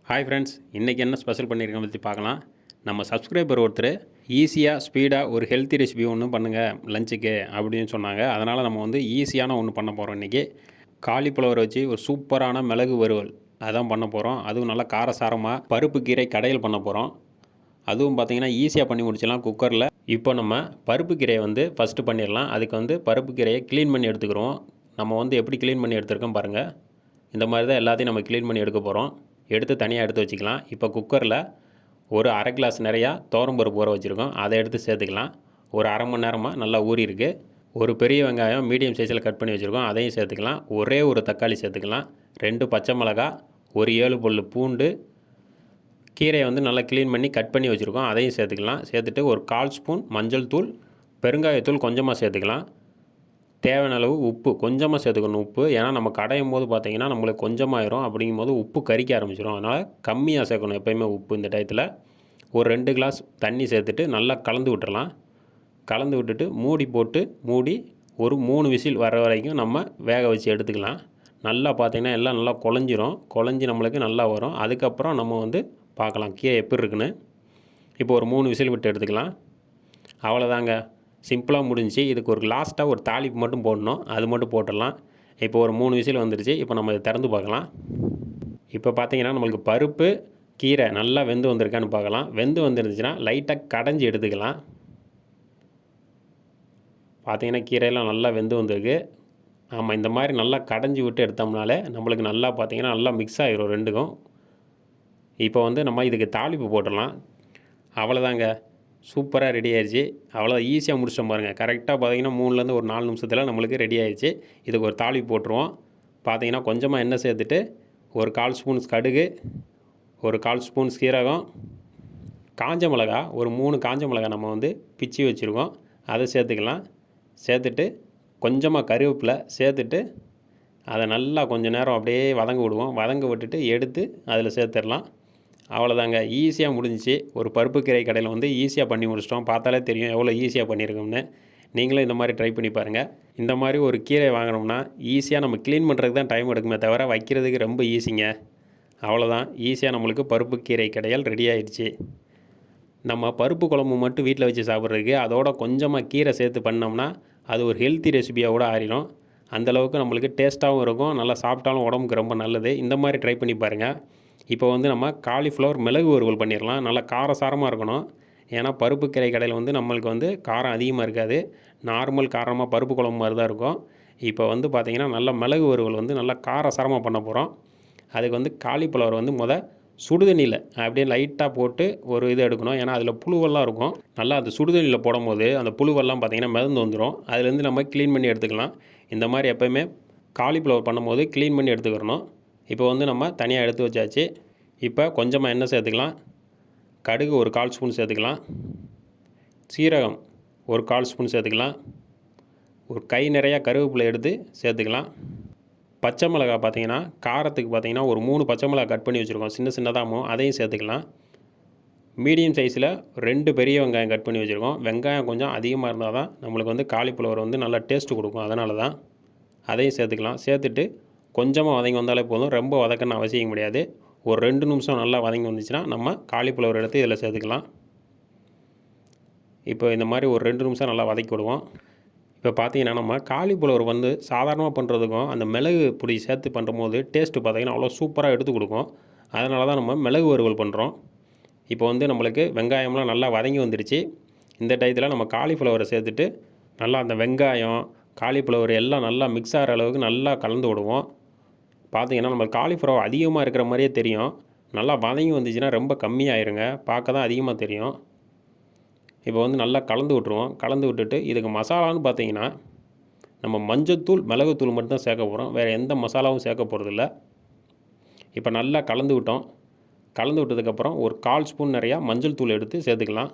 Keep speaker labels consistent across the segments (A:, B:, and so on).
A: Hi friends, இன்றைக்கி என்ன special பண்ணியிருக்கேன் பற்றி பார்க்கலாம். நம்ம சப்ஸ்கிரைபர் ஒருத்தர் ஈஸியாக ஸ்பீடாக ஒரு ஹெல்த்தி ரெசிபி ஒன்று பண்ணுங்கள் லஞ்சுக்கு அப்படின்னு சொன்னாங்க. அதனால் நம்ம வந்து ஈஸியான ஒன்று பண்ண போகிறோம். இன்றைக்கி காலிஃப்ளவர் வச்சு ஒரு சூப்பரான மிளகு வறுவல் அதான் பண்ண போகிறோம். அதுவும் நல்லா காரசாரமாக பருப்பு கீரை கடையில் பண்ண போகிறோம். அதுவும் பார்த்திங்கன்னா ஈஸியாக பண்ணி முடிச்சிடலாம் குக்கரில். இப்போ நம்ம பருப்பு கீரையை வந்து ஃபஸ்ட்டு பண்ணிடலாம். அதுக்கு வந்து பருப்பு கீரையை க்ளீன் பண்ணி எடுத்துக்கிறோம். நம்ம வந்து எப்படி க்ளீன் பண்ணி எடுத்துருக்கோம் பாருங்கள். இந்த மாதிரி தான் எல்லாத்தையும் நம்ம க்ளீன் பண்ணி எடுக்க போகிறோம். எடுத்து தனியாக எடுத்து வச்சுக்கலாம். இப்போ குக்கரில் ஒரு அரை கிளாஸ் நிறையா துவரம்பருப்பு ஊற வச்சுருக்கோம். அதை எடுத்து சேர்த்துக்கலாம். ஒரு அரை மணி நேரமாக நல்லா ஊறி இருக்குது. ஒரு பெரிய வெங்காயம் மீடியம் சைஸில் கட் பண்ணி வச்சுருக்கோம், அதையும் சேர்த்துக்கலாம். ஒரே ஒரு தக்காளி சேர்த்துக்கலாம். 2 பச்சை மிளகா, ஒரு 7 பல் பூண்டு, கீரையை வந்து நல்லா க்ளீன் பண்ணி கட் பண்ணி வச்சுருக்கோம், அதையும் சேர்த்துக்கலாம். சேர்த்துட்டு ஒரு 1/4 ஸ்பூன் மஞ்சள் தூள், பெருங்காயத்தூள் கொஞ்சமாக சேர்த்துக்கலாம். தேவையான அளவு உப்பு கொஞ்சமாக சேர்த்துக்கணும். உப்பு ஏன்னா நம்ம கடையும் போது பார்த்திங்கன்னா நம்மளுக்கு கொஞ்சமாயிரும். அப்படிங்கும்போது உப்பு கரிக்க ஆரம்பிச்சிடும். அதனால் கம்மியாக சேர்க்கணும் எப்போயுமே உப்பு. இந்த டயத்தில் ஒரு 2 கிளாஸ் தண்ணி சேர்த்துட்டு நல்லா கலந்து விட்டுறலாம். கலந்து விட்டுட்டு மூடி போட்டு மூடி ஒரு 3 விசில் வர வரைக்கும் நம்ம வேக வச்சு எடுத்துக்கலாம். நல்லா பார்த்திங்கன்னா எல்லாம் நல்லா குழஞ்சி நம்மளுக்கு நல்லா வரும். அதுக்கப்புறம் நம்ம வந்து பார்க்கலாம் கீரை எப்படி இருக்குன்னு. இப்போ ஒரு 3 விசில் விட்டு எடுத்துக்கலாம். அவ்வளோதாங்க, சிம்பிளாக முடிஞ்சு. இதுக்கு ஒரு லாஸ்ட்டாக ஒரு தாளிப்பு மட்டும் போடணும், அது மட்டும் போட்டுடலாம். இப்போ ஒரு 3 விசில் வந்துடுச்சு. இப்போ நம்ம இதை திறந்து பார்க்கலாம். இப்போ பார்த்திங்கன்னா நம்மளுக்கு பருப்பு கீரை நல்லா வெந்து வந்திருக்கான்னு பார்க்கலாம். வெந்து வந்துருந்துச்சுன்னா லைட்டாக கடைஞ்சி எடுத்துக்கலாம். பார்த்திங்கன்னா கீரையெல்லாம் நல்லா வெந்து வந்திருக்கு. ஆமாம், இந்த மாதிரி நல்லா கடைஞ்சி விட்டு எடுத்தோம்னாலே நம்மளுக்கு நல்லா பார்த்திங்கன்னா நல்லா மிக்ஸ் ஆகிரும் ரெண்டுக்கும். இப்போ வந்து நம்ம இதுக்கு தாளிப்பு போட்டுடலாம். அவ்வளோதாங்க, சூப்பராக ரெடி ஆயிடுச்சு. அவ்வளோ ஈஸியாக முடிச்சிட்டோம் பாருங்கள். கரெக்டாக பார்த்திங்கன்னா 3லேருந்து ஒரு 4 நிமிஷத்தில் நம்மளுக்கு ரெடி ஆயிடுச்சு. இதுக்கு ஒரு தாளிப்பு போட்டுருவோம். பார்த்திங்கன்னா கொஞ்சமாக எண்ணெய் சேர்த்துட்டு ஒரு 1/4 ஸ்பூன் கடுகு, ஒரு 1/4 ஸ்பூன் சீரகம், காஞ்ச மிளகா ஒரு 3 காஞ்ச மிளகா நம்ம வந்து பிச்சு வச்சுருக்கோம், அதை சேர்த்துக்கலாம். சேர்த்துட்டு கொஞ்சமாக கருவேப்பிலை சேர்த்துட்டு அதை நல்லா கொஞ்சம் நேரம் அப்படியே வதங்க விடுவோம். வதங்க விட்டுட்டு எடுத்து அதில் சேர்த்துடலாம். அவ்வளோதாங்க, ஈஸியாக முடிஞ்சிச்சு. ஒரு பருப்பு கீரை கடையில் வந்து ஈஸியாக பண்ணி முடிச்சிட்டோம். பார்த்தாலே தெரியும் எவ்வளோ ஈஸியாக பண்ணியிருக்கோம்னு. நீங்களும் இந்த மாதிரி ட்ரை பண்ணி பாருங்கள். இந்த மாதிரி ஒரு கீரை வாங்கினோம்னா ஈஸியாக நம்ம க்ளீன் பண்ணுறதுக்கு தான் டைம் எடுக்குமே தவிர வைக்கிறதுக்கு ரொம்ப ஈஸிங்க. அவ்வளோதான், ஈஸியாக நம்மளுக்கு பருப்பு கீரை கடையால் ரெடி ஆகிடுச்சு. நம்ம பருப்பு குழம்பு மட்டும் வீட்டில் வச்சு சாப்பிட்றதுக்கு அதோட கொஞ்சமாக கீரை சேர்த்து பண்ணோம்னா அது ஒரு ஹெல்த்தி ரெசிபியாக கூட ஆறிடும். அந்தளவுக்கு நம்மளுக்கு டேஸ்ட்டாகவும் இருக்கும், நல்லா சாப்பிட்டாலும் உடம்புக்கு ரொம்ப நல்லது. இந்த மாதிரி ட்ரை பண்ணி பாருங்கள். இப்போ வந்து நம்ம காலிஃப்ளவர் மிளகு வறுவல் பண்ணிடலாம். நல்லா காரசாரமாக இருக்கணும். ஏன்னா பருப்பு கீரை கடையில் வந்து நம்மளுக்கு வந்து காரம் அதிகமாக இருக்காது, நார்மல் காரமாக பருப்பு குழம்பு மாதிரி தான் இருக்கும். இப்போ வந்து பார்த்திங்கன்னா நல்லா மிளகு வறுவல் வந்து நல்லா காரசாரமாக பண்ண போகிறோம். அதுக்கு வந்து காலிஃப்ளவர் வந்து சுடுதண்ணியில் அப்படியே லைட்டாக போட்டு ஒரு இது எடுக்கணும். ஏன்னா அதில் புழுவெல்லாம் இருக்கும். நல்லா அந்த சுடுதண்ணியில் போடும்போது அந்த புழுவெல்லாம் பார்த்திங்கன்னா மிதந்து வந்துடும். அதுலேருந்து நம்ம க்ளீன் பண்ணி எடுத்துக்கலாம். இந்த மாதிரி எப்போயுமே காலிஃப்ளவர் பண்ணும்போது க்ளீன் பண்ணி எடுத்துக்கிறணும். இப்போ வந்து நம்ம தனியாக எடுத்து வச்சாச்சு. இப்போ கொஞ்சமாக எண்ணெய் சேர்த்துக்கலாம். கடுகு ஒரு 1/4 ஸ்பூன் சேர்த்துக்கலாம். சீரகம் ஒரு 1/4 ஸ்பூன் சேர்த்துக்கலாம். ஒரு கை நிறையா கருவேப்பிலை எடுத்து சேர்த்துக்கலாம். பச்சை மிளகா பார்த்திங்கன்னா காரத்துக்கு பார்த்திங்கன்னா ஒரு 3 பச்சை மிளகா கட் பண்ணி வச்சுருக்கோம், சின்ன சின்னதாகவும், அதையும் சேர்த்துக்கலாம். மீடியம் சைஸில் 2 பெரிய வெங்காயம் கட் பண்ணி வச்சுருக்கோம். வெங்காயம் கொஞ்சம் அதிகமாக இருந்தால் தான் நம்மளுக்கு வந்து காலிஃப்ளவர் வந்து நல்லா டேஸ்ட்டு கொடுக்கும், அதனால தான். அதையும் சேர்த்துக்கலாம். சேர்த்துட்டு கொஞ்சமாக வதங்கி வந்தாலே போதும், ரொம்ப வதக்கணும்னு அவசியம் கிடையாது. ஒரு 2 நிமிஷம் நல்லா வதங்கி வந்துச்சுன்னா நம்ம காலிஃப்ளவர் எடுத்து இதில் சேர்த்துக்கலாம். இப்போ இந்த மாதிரி ஒரு 2 நிமிஷம் நல்லா வதக்கி விடுவோம். இப்போ பார்த்திங்கன்னா நம்ம காலிஃப்ளவர் வந்து சாதாரணமாக பண்ணுறதுக்கும் அந்த மிளகு பொடி சேர்த்து பண்ணும்போது டேஸ்ட்டு பார்த்திங்கன்னா அவ்வளோ சூப்பராக எடுத்து கொடுக்கும். அதனால தான் நம்ம மிளகு வறுவல் பண்ணுறோம். இப்போ வந்து நம்மளுக்கு வெங்காயம்லாம் நல்லா வதங்கி வந்துடுச்சு. இந்த டயத்தில் நம்ம காலிஃப்ளவரை சேர்த்துட்டு நல்லா அந்த வெங்காயம் காலிஃப்ளவர் எல்லாம் நல்லா மிக்ஸ் ஆகிற அளவுக்கு நல்லா கலந்து விடுவோம். பார்த்திங்கன்னா நம்ம காலிஃப்ளவர் அதிகமாக இருக்கிற மாதிரியே தெரியும். நல்லா வதங்கி வந்துச்சுன்னா ரொம்ப கம்மியாயிருங்க, பார்க்க தான் அதிகமாக தெரியும். இப்போ வந்து நல்லா கலந்து விட்ருவோம். கலந்து விட்டுட்டு இதுக்கு மசாலான்னு பார்த்திங்கன்னா நம்ம மஞ்சத்தூள் மிளகுத்தூள் மட்டும்தான் சேர்க்க போகிறோம், வேறு எந்த மசாலாவும் சேர்க்க போகிறதில்ல. இப்போ நல்லா கலந்து விட்டோம். கலந்து விட்டதுக்கப்புறம் ஒரு 1/4 ஸ்பூன் நிறையா மஞ்சள் தூள் எடுத்து சேர்த்துக்கலாம்.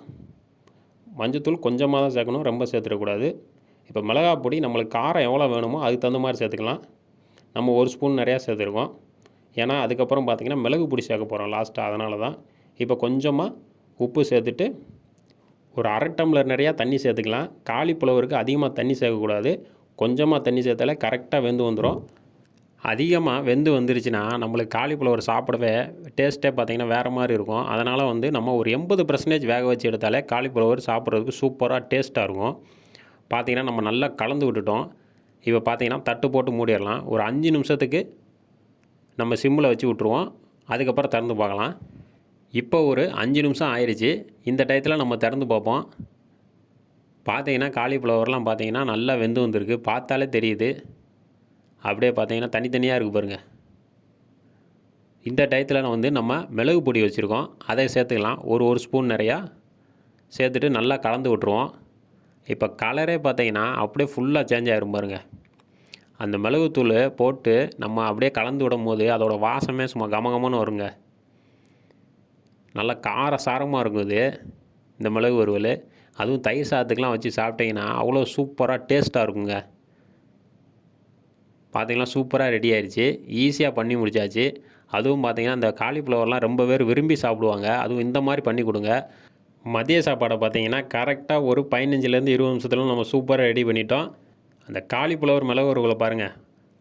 A: மஞ்சள் தூள் கொஞ்சமாக தான் சேர்க்கணும், ரொம்ப சேர்த்துடக்கூடாது. இப்போ மிளகாய் பொடி நம்மளுக்கு காரம் எவ்வளோ வேணுமோ அதுக்கு தகுந்த மாதிரி சேர்த்துக்கலாம். நம்ம 1 ஸ்பூன் நிறையா சேர்த்துருக்கோம். ஏன்னா அதுக்கப்புறம் பார்த்திங்கன்னா மிளகு பொடி சேர்க்க போகிறோம் லாஸ்ட்டாக, அதனால தான். இப்போ கொஞ்சமாக உப்பு சேர்த்துட்டு ஒரு அரை டம்ளர் நிறையா தண்ணி சேர்த்துக்கலாம். காலிஃப்ளவருக்கு அதிகமாக தண்ணி சேர்க்கக்கூடாது, கொஞ்சமாக தண்ணி சேர்த்தாலே கரெக்டாக வெந்து வந்துடும். அதிகமாக வெந்து வந்துருச்சுன்னா நம்மளுக்கு காலிஃப்ளவர் சாப்பிடவே டேஸ்ட்டே பார்த்திங்கன்னா வேறு மாதிரி இருக்கும். அதனால் வந்து நம்ம ஒரு 80% வேக வச்சு எடுத்தாலே காலிஃப்ளவர் சாப்பிட்றதுக்கு சூப்பராக டேஸ்ட்டாக இருக்கும். பார்த்திங்கன்னா நம்ம நல்லா கலந்து விட்டுட்டோம். இப்போ பார்த்திங்கன்னா தட்டு போட்டு மூடிடலாம். ஒரு 5 நிமிஷத்துக்கு நம்ம சிம்மில் வச்சு விட்ருவோம். அதுக்கப்புறம் திறந்து பார்க்கலாம். இப்போ ஒரு 5 நிமிஷம் ஆயிடுச்சு. இந்த டயத்தில் நம்ம திறந்து பார்ப்போம். பார்த்திங்கன்னா காலிஃப்ளவர்லாம் பார்த்திங்கன்னா நல்லா வெந்து வந்திருக்கு. பார்த்தாலே தெரியுது. அப்படியே பார்த்திங்கன்னா தனித்தனியாக இருக்குது பாருங்கள். இந்த டயத்தில் வந்து நம்ம மிளகு பொடி வச்சுருக்கோம். அதை சேர்த்துக்கலாம். ஒரு ஸ்பூன் நிறையா சேர்த்துட்டு நல்லா கலந்து விட்ருவோம். இப்போ கலரே பார்த்திங்கன்னா அப்படியே ஃபுல்லாக சேஞ்ச் ஆகிரும் பாருங்கள். அந்த மிளகுத்தூள் போட்டு நம்ம அப்படியே கலந்து விடும்போது அதோடய வாசமே சும்மா கமகமன்னு வருங்க. நல்லா கார சாரமாக இருக்கும் இது, இந்த மிளகு வறுவல். அதுவும் தயிர் சாதத்துக்கெலாம் வச்சு சாப்பிட்டிங்கன்னா அவ்வளோ சூப்பராக டேஸ்ட்டாக இருக்குங்க. பார்த்திங்கன்னா சூப்பராக ரெடி ஆயிடுச்சு. ஈஸியாக பண்ணி முடிச்சாச்சு. அதுவும் பார்த்திங்கன்னா இந்த காலிஃப்ளவர்லாம் ரொம்ப பேர் விரும்பி சாப்பிடுவாங்க. அதுவும் இந்த மாதிரி பண்ணி கொடுங்க. மதிய சாப்பாடை பார்த்திங்கன்னா கரெக்டாக ஒரு 15லேருந்து 20 நிமிஷத்துல நம்ம சூப்பராக ரெடி பண்ணிட்டோம். அந்த காலிஃப்ளவர் மிளகு வறுவலை பாருங்கள்,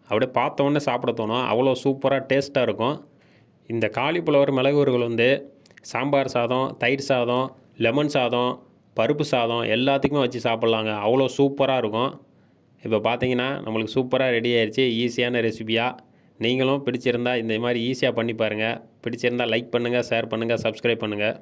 A: அப்படியே பார்த்தோன்னே சாப்பிட தோணும். அவ்வளோ சூப்பராக டேஸ்ட்டாக இருக்கும். இந்த காலிஃப்ளவர் மிளகு வறுவல் வந்து சாம்பார் சாதம், தயிர் சாதம், லெமன் சாதம், பருப்பு சாதம் எல்லாத்துக்குமே வச்சு சாப்பிட்லாங்க. அவ்வளோ சூப்பராக இருக்கும். இப்போ பார்த்தீங்கன்னா நம்மளுக்கு சூப்பராக ரெடி ஆயிடுச்சு. ஈஸியான ரெசிபியாக நீங்களும் பிடிச்சிருந்தால் இந்த மாதிரி ஈஸியாக பண்ணி பாருங்கள். பிடிச்சிருந்தால் லைக் பண்ணுங்கள், ஷேர் பண்ணுங்கள், சப்ஸ்கிரைப் பண்ணுங்கள்.